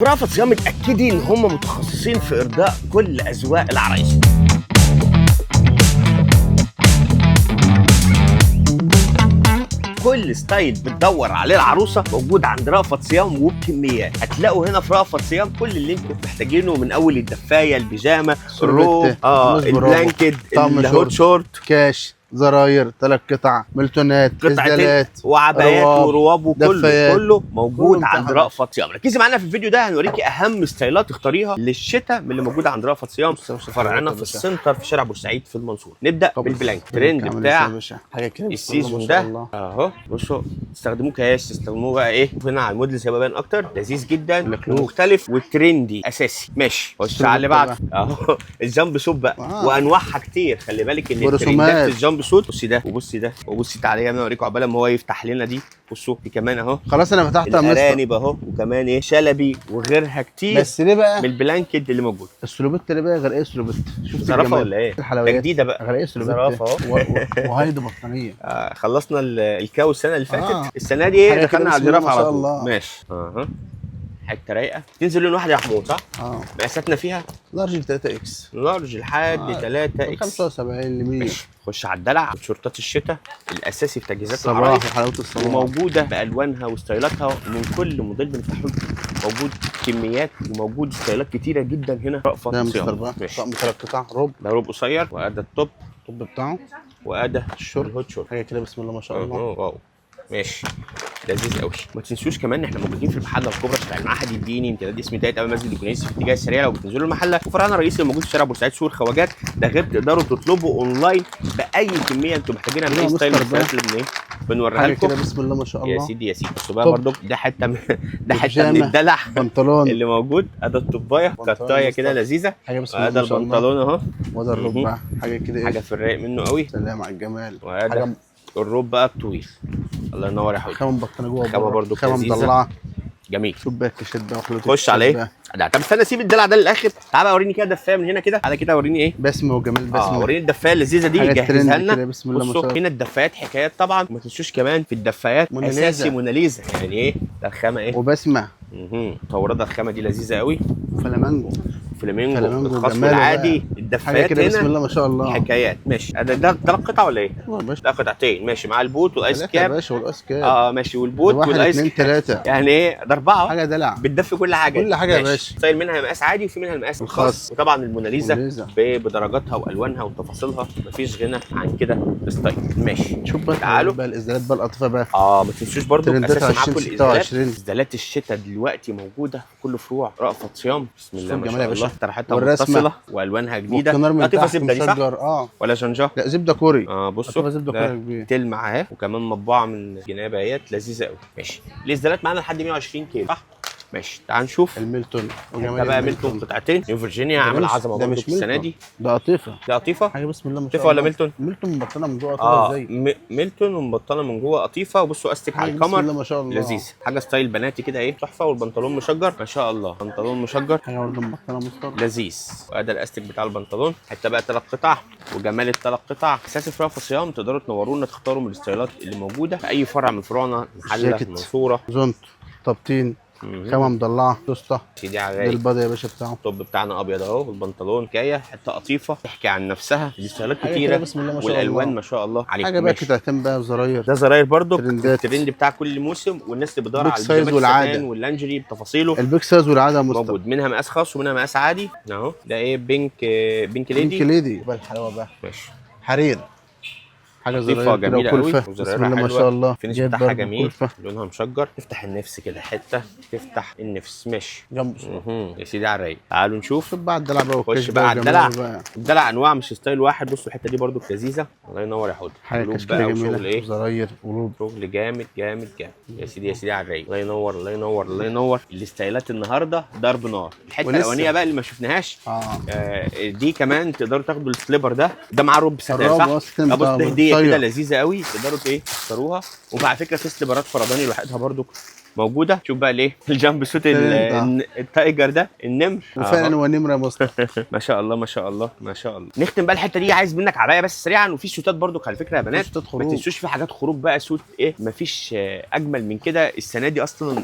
رأفت صيام متأكدين ان هم متخصصين في ارضاء كل اذواق العرايس. كل ستايل بتدور عليه العروسه موجود عند رأفت صيام وبكميات. هتلاقوا هنا في رأفت صيام كل اللي انتم محتاجينه، من اول الدفايه، البيجامه، الروب، البلانكت، الهوت شورت، كاش، زراير، 3 قطع، ملتونات، ازدالات، وعبايات ورواب، وكله موجود عند رأفت صيام. ركزي معانا في الفيديو ده، هنوريكي اهم ستايلات تختاريها للشتاء من اللي موجوده عند رأفت صيام. فرعنا في السنتر في شارع بورسعيد في المنصوره. نبدا بالبلانك ترند بتاع حاجه كده السيزون ده اهو. بصوا تستخدموه كاش، تستخدموه بقى ايه هنا على الموديلز هيبقى باين اكتر. لذيذ جدا ومختلف وترندي اساسي. ماشي، خش على اللي بعده اهو. الجامب سوت بقى وانواعها كتير. خلي بالك ان الترندات الجامب سوت. بصي ده وبصي ده وبصي، تعالى انا اوريكم عقبال ما هو يفتح لنا دي. بصوا في كمان اهو. خلاص انا فتحت الارانب اهو، وكمان ايه شلبي وغيرها كتير. بس ليه بقى من البلانكت اللي موجود. السلوبيت اللي بقى غير ايه السلوبيت؟ شفت زرافه ولا ايه؟ الحلويات جديده بقى غير ايه السلوبيت؟ زرافه اهو. وهيدي بطانيه. خلصنا الكاو السنه اللي فاتت. السنه دي ايه دخلنا على الزرافه على طول. ماشي اها. حته رايقه. تنزل لون واحد يا محمود صح؟ مقاساتنا فيها لارج 3 اكس، لارج لحد 3 اكس، 75 ل 100. خش على الدلع. شورتات الشتاء الاساسي في تجهيزات الصباح العرايس، وحلاوه الصباح، وموجوده بالوانها وستايلاتها. من كل موديل بنفتحه موجود كميات، وموجود ستايلات كتيره جدا هنا. رأفت صيام. طقم 3 قطع روب. ده روب قصير، وادي التوب بتاعه، وادي الشورت، الهوت شورت. حاجه كده بسم الله ما شاء الله. واو ماشي، لذيذ قوي. ما تنسوش كمان ان احنا موجودين في المحله الكبرى شارع المعهد الديني، امتداد اسم تالت قبل مسجد الكنيسي في الاتجاه السريع لو بتنزلوا المحله. وفرعنا الرئيسي الموجود في شارع بورسعيد سوق الخواجات. ده غير تقدروا تطلبوا اونلاين باي كميه انتم محتاجينها من اي ستايل من الستايلات اللي بنوريها لكم. كده بسم الله ما شاء الله يا سيدي يا سيدي. بصوا بقى برضو ده حته ده حته من الدلع بنطلون اللي موجود. ادي الطوبايه كتايه كده لذيذه. حاجه بسم الله ما شاء الله. البنطلون اهو، وده الروب بقى حاجه كده حاجه في الرايق منه قوي. سلام على الجمال. وهذا الروب بقى الطويل. الله ينور يا حبيبي. خامه مبطنه جوه، خامه برضو خامه لذيذه مطلعه. جميل. شوف بقى الكاشات بقى وخلوته. خش على ايه؟ طب استنى سيب الدلع ده للاخر. تعال بقى وريني كده دفايه من هنا كده. تعالى كده وريني ايه بسمه وجمال بسمه. وريني الدفايه اللذيذه دي. جهزها لنا. بسم الله ما شاء الله. هنا الدفايات حكايات طبعا. وما تنسوش كمان في الدفايات اساسي موناليزا. يعني ايه ده الخامه ايه؟ وبسمه مطوره. الخامه دي لذيذه قوي. فلامانجو الخصم العادي. الدفايات كده هنا بسم الله ما شاء الله حكايات. ماشي. ده 3 قطع ولا ايه؟ ده قطعتين ماشي، مع البوت والايس كاب يا باشا والايس كاب. ماشي، والبوت والايس كاب 2 3 يعني ايه ده 4 حاجه دلع. بتدفي كل حاجه. كل حاجه يا باشا. ستايل منها مقاس عادي وفي منها المقاس الخاص. وطبعا الموناليزا بدرجاتها والوانها وتفاصيلها. مفيش غنى عن كده ستايل. ماشي. شوف بقى تعالوا بقى الازدالات بقى القطيفه بقى. ما تنسوش برضو اساسا معاكم الازدالات. ازدالات الشتاء دلوقتي موجوده في كل فروع رأفت صيام. بسم الله ما شاء الله. طرحتها متصله والوانها جديده. قطيفه زبده دي صح؟ ولا جنجاه؟ لا زبده كوري. بصوا زبده كوري كبير. تلمع اهي، وكمان مطبوعه من الجنابه اهيت. لذيذه قوي. ماشي. الازدالات معانا لحد 120 كيلو صح؟ ماشي. تعال نشوف الميلتون. ده بقى ميلتون قطعتين. نيو فيرجينيا عامل عظمه برضه السنه دي. ده قطيفه. ده قطيفه حاجه بسم الله ما شاء الله. قطيفه ولا ميلتون؟ ميلتون مبطنه من جوه قطيفه ازاي؟ ميلتون ومبطنه من جوه قطيفه. وبصوا استك على الكمر. بسم الله ما شاء الله. لذيذ. حاجه ستايل بناتي كده ايه تحفه. والبنطلون مشجر ما شاء الله. بنطلون مشجر حاجه برضه مبطنه مستر لذيذ. وادي الاستك بتاع البنطلون. حتى بقى 3 قطع. وجمال ال3 قطع اساسي في رأفت صيام. تقدروا تنورونا تختاروا من الستايلات اللي موجوده في اي فرع من فروعنا. محله، المنصوره، زونت، طبطين، خامه مضلعه، توسته. سيدي على ده البادي يا باشا بتاعه. الطب بتاعنا ابيض اهو. والبنطلون حكايه حته قطيفه تحكي عن نفسها. دي ستايلات كتيره بسم الله ما شاء الله. والالوان ما شاء الله عليكم. حاجه بقى قطعتين بقى وزراير. ده زراير برضو الترند بتاع كل موسم. والناس اللي بتدور على البيج والعاده واللانجري بتفاصيله. البيج سايز والعاده موجود منها مقاس خاص ومنها مقاس عادي اهو. ده ايه بينك ليدي بقى الحلاوه بقى. ماشي. حرير. حاجه زراير جميله قوي. بسم الله ما شاء الله. الفينش بتاعها جميل. لونها مشجر. تفتح النفس كده حته. تفتح النفس. ماشي جنب يا سيدي على الرايق. تعالوا نشوف بقى الدلع بقى. خش بقى على الدلع. الدلع انواع مش ستايل واحد. بصوا الحته دي برضو لذيذه. الله ينور يا حوده. حاجه كده جميله. زراير وروب. شغل جامد جامد جامد. يا سيدي على الرايق. الله ينور الله ينور الله ينور. الستايلات النهارده ضرب نار. الحته الاولانيه بقى اللي ما شفناهاش دي كمان تقدروا تاخدوا السليبر ده معاه روب سادة صح؟ بص ده هديه كده لذيذه قوي. تقدروا ايه تختاروها. وعلى فكره في سليبرات فرداني لوحدها برضو موجوده. شوف بقى ليه الجامب سوت التايجر ده النمر، وفعلا هو نمره يا مصطفى. ما شاء الله ما شاء الله ما شاء الله. نختم بقى الحته دي، عايز منك عبايه بس سريعا، وفي سوتات برضو على فكره يا بنات، سوتات ما خروج. تنسوش في حاجات خروج بقى. سوت ايه مفيش اجمل من كده السنه دي اصلا.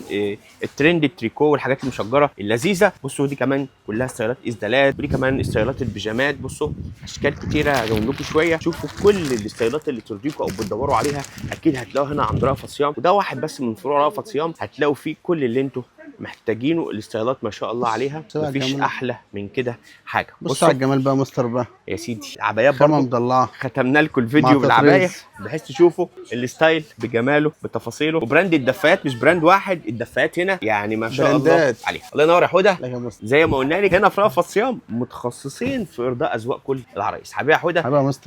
الترند التريكو والحاجات المشجره اللذيذه. بصوا دي كمان كلها ستايلات اسدالات، ودي كمان ستايلات البيجامات. بصوا اشكال كتيره هجيب لكم شويه. شوفوا كل الستايلات اللي ترضيكم او بتدوروا عليها اكيد هتلاقوها هنا عند رأفت صيام، وده واحد بس من فروع رأفت صيام هتلاقوا فيه كل اللي انتوا محتاجينه. الستايلات ما شاء الله عليها، مفيش احلى من كده حاجه. بص على الجمال بقى مستر بقى يا سيدي العبايات خامه برضو مضلعه. ختمنا لكم الفيديو بالعبايه بحيث تشوفوا الستايل بجماله بتفاصيله. وبراند الدفايات مش براند واحد، الدفايات هنا يعني ما شاء الله عليها. الله ينور يا حوده. زي ما قلنا لك هنا في رأفت صيام متخصصين في ارضاء اذواق كل العرايس. حبيبي يا حوده. حبيبي يا مستر.